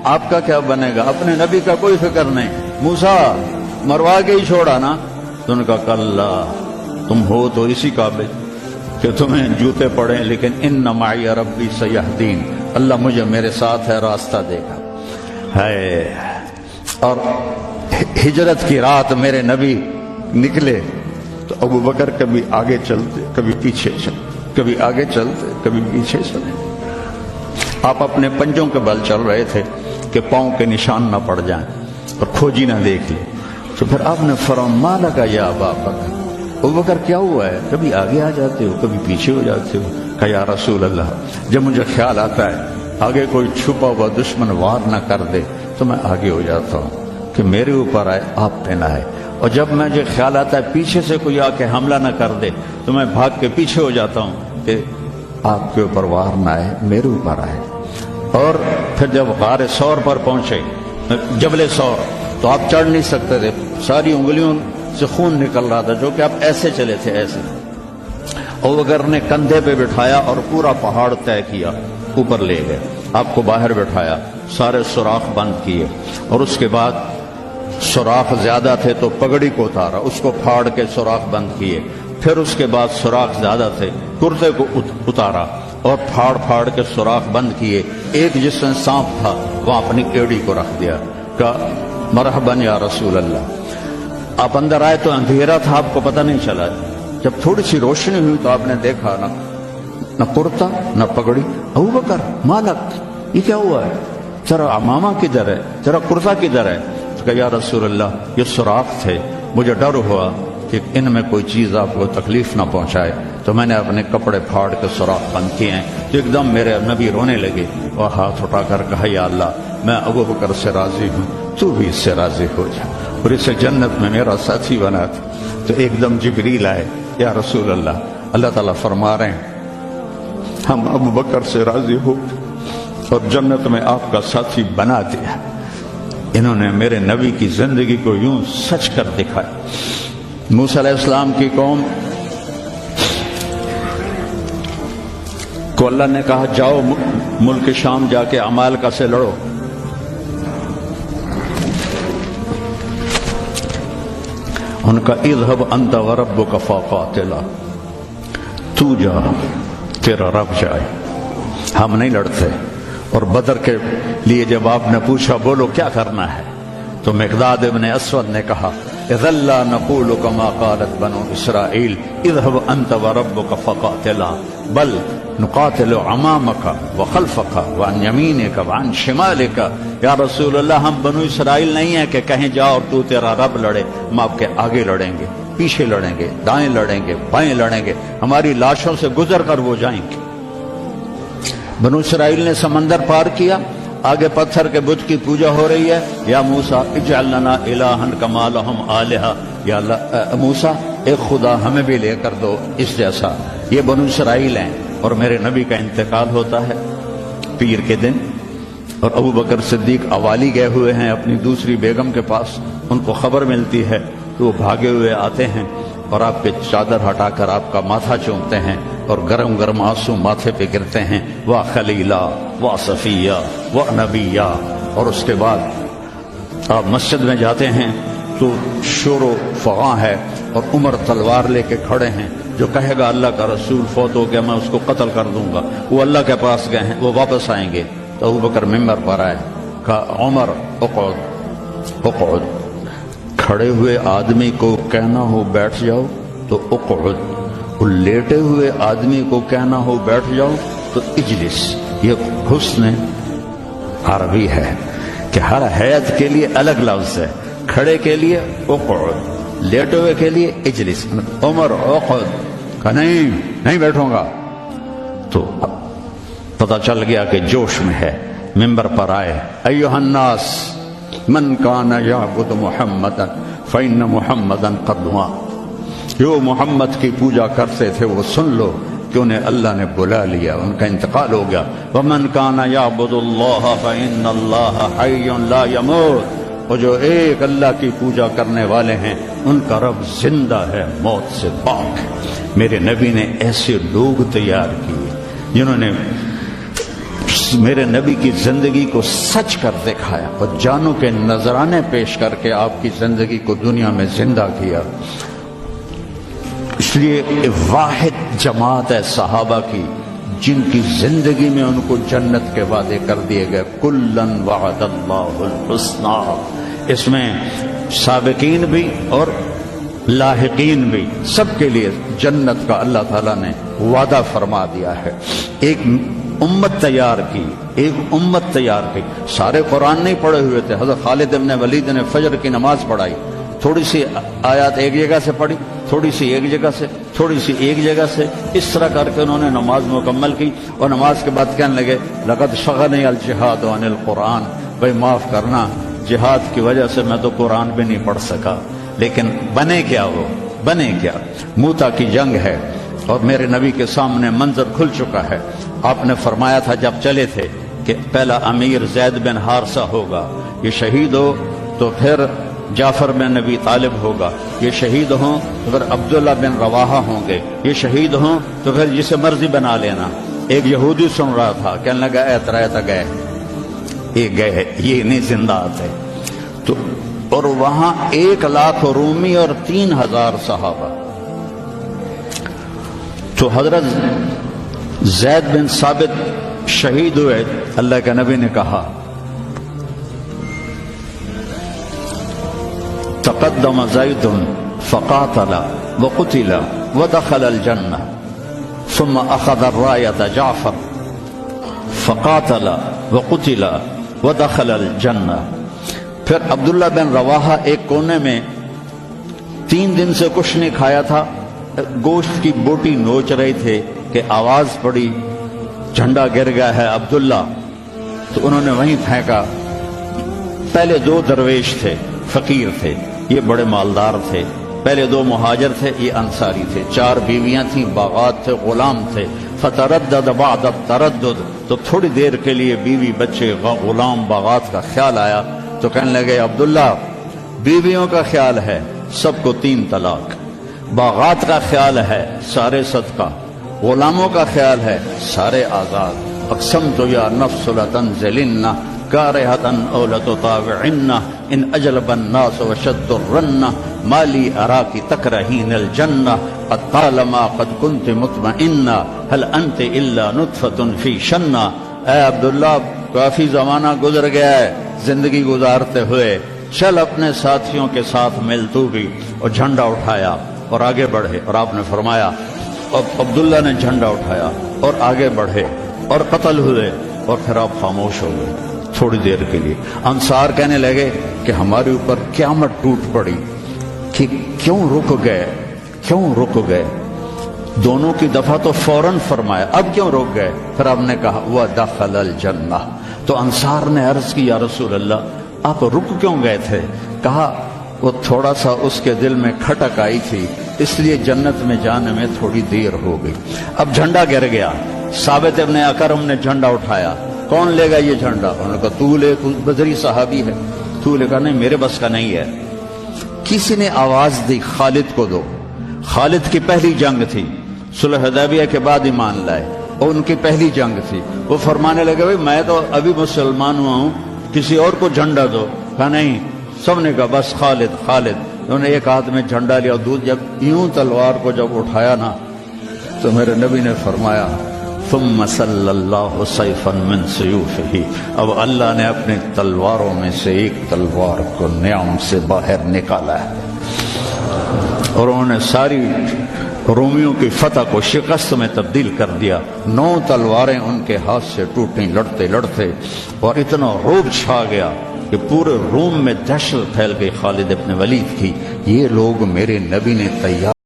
آپ کا کیا بنے گا؟ اپنے نبی کا کوئی فکر نہیں. موسیٰ مروا کے ہی چھوڑا نا. تو ان کا کلا، تم ہو تو اسی قابل کہ تمہیں جوتے پڑیں، لیکن ان معی ربی سیہدین، اللہ مجھے میرے ساتھ ہے، راستہ دے گا. ہے اور ہجرت کی رات میرے نبی نکلے تو ابو بکر کبھی آگے چلتے کبھی پیچھے چلتے، کبھی آگے چلتے کبھی پیچھے چلے. آپ اپنے پنجوں کے بل چل رہے تھے کہ پاؤں کے نشان نہ پڑ جائیں اور کھوجی نہ دیکھ لے. تو پھر آپ نے فرمایا ما لگا یا ابا بکر، ابو بکر کیا ہوا ہے؟ کبھی آگے آ جاتے ہو کبھی پیچھے ہو جاتے ہو. کہا یا رسول اللہ، جب مجھے خیال آتا ہے آگے کوئی چھپا ہوا دشمن وار نہ کر دے تو میں آگے ہو جاتا ہوں کہ میرے اوپر آئے، آپ پہ نہ آئے. اور جب مجھے خیال آتا ہے پیچھے سے کوئی آ کے حملہ نہ کر دے تو میں بھاگ کے پیچھے ہو جاتا ہوں کہ آپ کے اوپر وار نہ آئے، میرے اوپر آئے. اور پھر جب غار ثور پر پہنچے، جبل ثور، تو آپ چڑھ نہیں سکتے تھے، ساری انگلیوں سے خون نکل رہا تھا، جو کہ آپ ایسے چلے تھے ایسے. ابو بکر نے کندھے پہ بٹھایا اور پورا پہاڑ طے کیا، اوپر لے گئے. آپ کو باہر بٹھایا، سارے سوراخ بند کیے، اور اس کے بعد سوراخ زیادہ تھے تو پگڑی کو اتارا، اس کو پھاڑ کے سوراخ بند کیے. پھر اس کے بعد سوراخ زیادہ تھے، کرتے کو اتارا اور پھاڑ پھاڑ کے سوراخ بند کیے. ایک جس میں سانپ تھا وہ اپنی ایڑی کو رکھ دیا، کہا مرحباً یا رسول اللہ. آپ اندر آئے تو اندھیرا تھا، آپ کو پتہ نہیں چلا. جب تھوڑی سی روشنی ہوئی تو آپ نے دیکھا نہ کرتا نہ پگڑی. ابو بکر مالک، یہ کیا ہوا ہے؟ ذرا امامہ کدھر ہے، ذرا کرتا کدھر ہے؟ تو کہا یا رسول اللہ یہ سوراخ تھے، مجھے ڈر ہوا کہ ان میں کوئی چیز آپ کو تکلیف نہ پہنچائے تو میں نے اپنے کپڑے پھاڑ کے سوراخ بند کیے ہیں. تو ایک دم میرے نبی رونے لگے اور ہاتھ اٹھا کر کہا یا اللہ میں ابو بکر سے راضی ہوں، تو بھی اس سے راضی ہو جا اور اسے جنت میں میرا ساتھی بنا. تو ایک دم جبریل آئے، یا رسول اللہ، اللہ تعالیٰ فرما رہے ہیں ہم ابو بکر سے راضی ہو اور جنت میں آپ کا ساتھی بنا دیا. انہوں نے میرے نبی کی زندگی کو یوں سچ کر دکھایا. موسیٰ علیہ السلام کی قوم کو اللہ نے کہا جاؤ ملک شام جا کے عمالقہ سے لڑو. ان کا اذهب انت وربک فقاتلا، تو جا تیرا رب جائے، ہم نہیں لڑتے. اور بدر کے لیے جب آپ نے پوچھا بولو کیا کرنا ہے تو مقداد ابن اسود نے کہا اذا لا نقول كما قالت بنو اسرائیل اذهب انت وربك فقاتلا بل نقاتل امامك وخلفك وعن يمينك وعن شمالك. یا رسول اللہ ہم بنو اسرائیل نہیں ہیں کہ کہیں جا اور تو تیرا رب لڑے. ہم آپ کے آگے لڑیں گے، پیچھے لڑیں گے، دائیں لڑیں گے، بائیں لڑیں گے، ہماری لاشوں سے گزر کر وہ جائیں گے. بنو اسرائیل نے سمندر پار کیا، آگے پتھر کے بت کی پوجا ہو رہی ہے. یا موسیٰ اجعل لنا الہا کما لہم آلہہ، یا اللہ موسیٰ ایک خدا ہمیں بھی لے کر دو اس جیسا. یہ بنو اسرائیل ہیں اور میرے نبی کا انتقال ہوتا ہے پیر کے دن، اور ابو بکر صدیق اوالی گئے ہوئے ہیں اپنی دوسری بیگم کے پاس. ان کو خبر ملتی ہے تو وہ بھاگے ہوئے آتے ہیں اور آپ کے چادر ہٹا کر آپ کا ماتھا چومتے ہیں اور گرم گرم آنسو ماتھے پہ گرتے ہیں. وا خلیلا وا صفیہ وا نبیہ. اور اس کے بعد آپ مسجد میں جاتے ہیں تو شور و فغاں ہے اور عمر تلوار لے کے کھڑے ہیں. جو کہے گا اللہ کا رسول فوت ہو گیا میں اس کو قتل کر دوں گا، وہ اللہ کے پاس گئے ہیں، وہ واپس آئیں گے. تو ابو بکر ممبر پر آئے، کہا عمر اقعد اقعد. کھڑے ہوئے آدمی کو کہنا ہو بیٹھ جاؤ تو اقعد، اور لیٹے ہوئے آدمی کو کہنا ہو بیٹھ جاؤ تو اجلس. یہ حسن عربی ہے کہ ہر حیت کے لیے الگ لفظ ہے. کھڑے کے لیے اقعد، لیٹے ہوئے کے لیے اجلس. عمر اقعد، کہا نہیں بیٹھوں گا. تو پتہ چل گیا کہ جوش میں ہے. ممبر پر آئے، ایھا الناس من کان یعبد محمدا فإن محمدا قد مات. جو محمد کی پوجا کرتے تھے وہ سن لو کہ انہیں اللہ نے بلا لیا، ان کا انتقال ہو گیا. ومن کان یعبد اللہ فإن اللہ حی لا یموت. اور جو ایک اللہ کی پوجا کرنے والے ہیں ان کا رب زندہ ہے، موت سے پاک ہے. میرے نبی نے ایسے لوگ تیار کیے جنہوں نے میرے نبی کی زندگی کو سچ کر دکھایا اور جانوں کے نذرانے پیش کر کے آپ کی زندگی کو دنیا میں زندہ کیا. اس لیے واحد جماعت ہے صحابہ کی جن کی زندگی میں ان کو جنت کے وعدے کر دیے گئے. کلن وعد اللہ الحسنی. اس میں سابقین بھی اور لاحقین بھی سب کے لیے جنت کا اللہ تعالیٰ نے وعدہ فرما دیا ہے. ایک امت تیار کی، ایک امت تیار کی. سارے قرآن نہیں پڑھے ہوئے تھے. حضرت خالد بن ولید نے فجر کی نماز پڑھائی، تھوڑی سی آیات ایک جگہ سے پڑھی، تھوڑی سی ایک جگہ سے، تھوڑی سی ایک جگہ سے، اس طرح کر کے انہوں نے نماز مکمل کی. اور نماز کے بعد کہنے لگے لقد شغلنی الجہاد عن القرآن. بھائی معاف کرنا، جہاد کی وجہ سے میں تو قرآن بھی نہیں پڑھ سکا. لیکن بنے کیا وہ؟ بنے کیا؟ موتا کی جنگ ہے اور میرے نبی کے سامنے منظر کھل چکا ہے. آپ نے فرمایا تھا جب چلے تھے کہ پہلا امیر زید بن حارثہ ہوگا، یہ شہید ہو تو پھر جعفر بن نبی طالب ہوگا، یہ شہید ہوں تو پھر عبداللہ بن رواحہ ہوں گے، یہ شہید ہوں تو پھر جسے مرضی بنا لینا. ایک یہودی سن رہا تھا، کہنے لگا ایترا گئے، یہ گئے، یہ نہیں زندہ آتے. تو اور وہاں 1,00,000 رومی اور 3,000 صحابہ. تو حضرت زید بن ثابت شہید ہوئے. اللہ کے نبی نے کہا تقدم زید فقاتل وقتل ودخل الجنہ ثم اخذ الراية جعفر فقاتل وقتل ودخل الجنہ. پھر عبداللہ بن رواحہ ایک کونے میں 3 دن سے کچھ نہیں کھایا تھا، گوشت کی بوٹی نوچ رہے تھے کہ آواز پڑی جھنڈا گر گیا ہے عبداللہ. تو انہوں نے وہیں پھینکا. پہلے 2 درویش تھے، فقیر تھے، یہ بڑے مالدار تھے. پہلے 2 مہاجر تھے، یہ انصاری تھے. 4 بیویاں تھیں، باغات تھے، غلام تھے. فتردد بعد التردد. تو تھوڑی دیر کے لیے بیوی، بچے، غلام، باغات کا خیال آیا. تو کہنے لگے عبداللہ بیویوں کا خیال ہے سب کو 3 طلاق، باغات کا خیال ہے سارے صدقہ، غلاموں کا خیال ہے سارے آزاد. اقسمت یا نفس لتنزلن کارہتن او لتطاوعن ان اجلب الناس وشد الرن ما لی اراکی تکرہین الجنہ قد طالما قد کنت مطمئنہ هل انت الا نطفۃ فی شنہ. اے عبداللہ کافی زمانہ گزر گیا ہے زندگی گزارتے ہوئے، چل اپنے ساتھیوں کے ساتھ مل تو بھی. اور جھنڈا اٹھایا اور آگے بڑھے. اور آپ نے فرمایا اور عبداللہ نے جھنڈا اٹھایا اور آگے بڑھے اور قتل ہوئے. اور پھر آپ خاموش ہو گئے تھوڑی دیر کے لیے. انصار کہنے لگے کہ ہمارے اوپر قیامت ٹوٹ پڑی کہ کیوں رک گئے، کیوں رک گئے. دونوں کی دفعہ تو فوراً فرمایا، اب کیوں رک گئے؟ پھر آپ نے کہا وَدَخَلَ الْجَنَّةَ. تو انصار نے عرض کی یا رسول اللہ آپ رک کیوں گئے تھے؟ کہا وہ تھوڑا سا اس کے دل میں کھٹک آئی تھی، اس لیے جنت میں جانے میں تھوڑی دیر ہو گئی. اب جھنڈا گر گیا. ثابت ابن اکرم نے جھنڈا اٹھایا. کون لے گا یہ جھنڈا؟ انہوں نے کہا تو لے، تو بدری صحابی ہے. تو لے. کہا نہیں میرے بس کا نہیں ہے. کسی نے آواز دی خالد کو دو. خالد کی پہلی جنگ تھی، صلح حدیبیہ کے بعد ایمان لائے اور ان کی پہلی جنگ تھی. وہ فرمانے لگے بھائی میں تو ابھی مسلمان ہوا ہوں، کسی اور کو جھنڈا دو. کہا نہیں. سب نے کہا بس خالد خالد. انہوں نے ایک ہاتھ میں جھنڈا لیا. دودھ جب یوں تلوار کو جب اٹھایا نا تو میرے نبی نے فرمایا ثم صلی اللہ سیفا من سیوفہ. اب اللہ نے اپنی تلواروں میں سے ایک تلوار کو نیام سے باہر نکالا ہے اور انہوں نے ساری رومیوں کی فتح کو شکست میں تبدیل کر دیا. 9 تلواریں ان کے ہاتھ سے ٹوٹیں لڑتے لڑتے اور اتنا رعب چھا گیا کہ پورے روم میں دہشت پھیل گئی خالد ابن ولید کی. یہ لوگ میرے نبی نے تیار